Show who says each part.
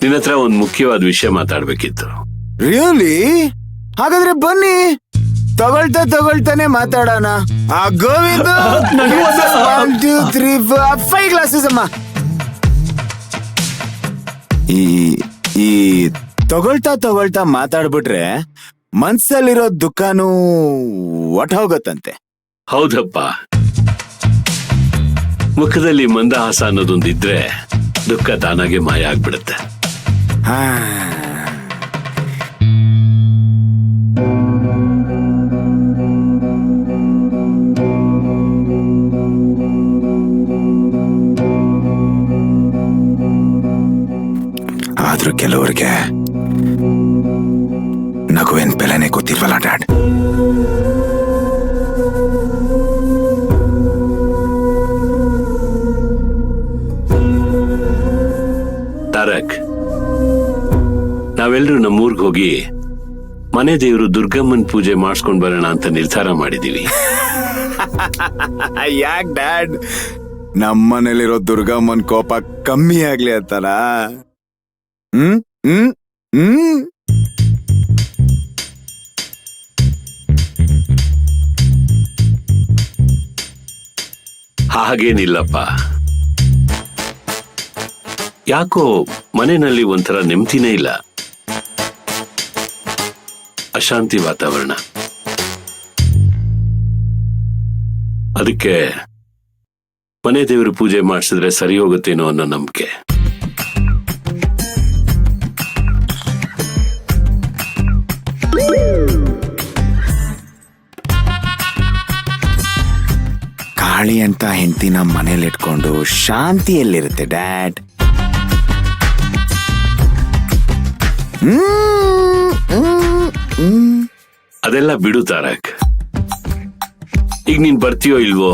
Speaker 1: ನಿನ್ನ ಹತ್ರ ಒಂದ್ ಮುಖ್ಯವಾದ ವಿಷಯ ಮಾತಾಡ್ಬೇಕಿತ್ತು.
Speaker 2: ರಿಯಲಿ? ಹಾಗಾದ್ರೆ ಬನ್ನಿ, ತಗೊಳ್ತಾನೆ ಮಾತಾಡೋಣ. ಆ ಗೋವಿಂದ 1 2 3 4 5 ಗ್ಲಾಸಸ್ ಅಮ್ಮ. ಈ ತಗೊಳ್ತಾ ಮಾತಾಡ್ಬಿಟ್ರೆ ಮನ್ಸಲ್ಲಿರೋ ದುಃಖನೂ ಒಟ್ಟ ಹೋಗತ್ತಂತೆ.
Speaker 1: ಹೌದಪ್ಪ, ಮುಖದಲ್ಲಿ ಮಂದಹಾಸ ಅನ್ನೋದೊಂದಿದ್ರೆ ದುಃಖ ತಾನಾಗೆ ಮಾಯ ಆಗ್ಬಿಡುತ್ತೆ.
Speaker 2: ಹಾ, ಆದ್ರೂ ಕೆಲವರಿಗೆ ನಗುವಿನ ಬೆಲೆನೆ ಗೊತ್ತಿಲ್ವಲ್ಲ ಡ್ಯಾಡ್.
Speaker 1: ತಾರಕ್, ನಾವೆಲ್ಲರೂ ನಮ್ಮೂರ್ಗ್ ಹೋಗಿ ಮನೆ ದೇವರು ದುರ್ಗಮ್ಮನ್ ಪೂಜೆ ಮಾಡಿಸ್ಕೊಂಡ್ ಬರೋಣ ಅಂತ ನಿರ್ಧಾರ ಮಾಡಿದೀವಿ.
Speaker 2: ಯಾಕ್ ಡ್ಯಾಡ್? ನಮ್ಮನೇಲಿರೋ ದುರ್ಗಮ್ಮನ್ ಕೋಪ ಕಮ್ಮಿ ಆಗ್ಲಿ ಅಂತಲ್ಲ? ಹ್ಮ್ ಹ್ಮ್ ಹ್ಮ್
Speaker 1: ಹಾಗೇನಿಲ್ಲಪ್ಪ, ಯಾಕೋ ಮನೆಯಲ್ಲಿ ಒಂಥರ ನೆಮ್ಮದಿನೇ ಇಲ್ಲ, ಅಶಾಂತಿ ವಾತಾವರಣ. ಅದಕ್ಕೆ ಮನೆ ದೇವರು ಪೂಜೆ ಮಾಡಿಸಿದ್ರೆ ಸರಿ ಹೋಗುತ್ತೇನೋ ಅನ್ನೋ ನಂಬಿಕೆ.
Speaker 2: ಕಾಳಿ ಅಂತ ಹೆಂಡತಿನ ಮನೇಲಿ ಇಟ್ಕೊಂಡು ಶಾಂತಿಯಲ್ಲಿರುತ್ತೆ ಡ್ಯಾಡ್.
Speaker 1: ಅದೆಲ್ಲ ಬಿಡು ತಾರಕ್. ಈಗ ನೀನ್ ಬರ್ತೀಯೋ ಇಲ್ವೋ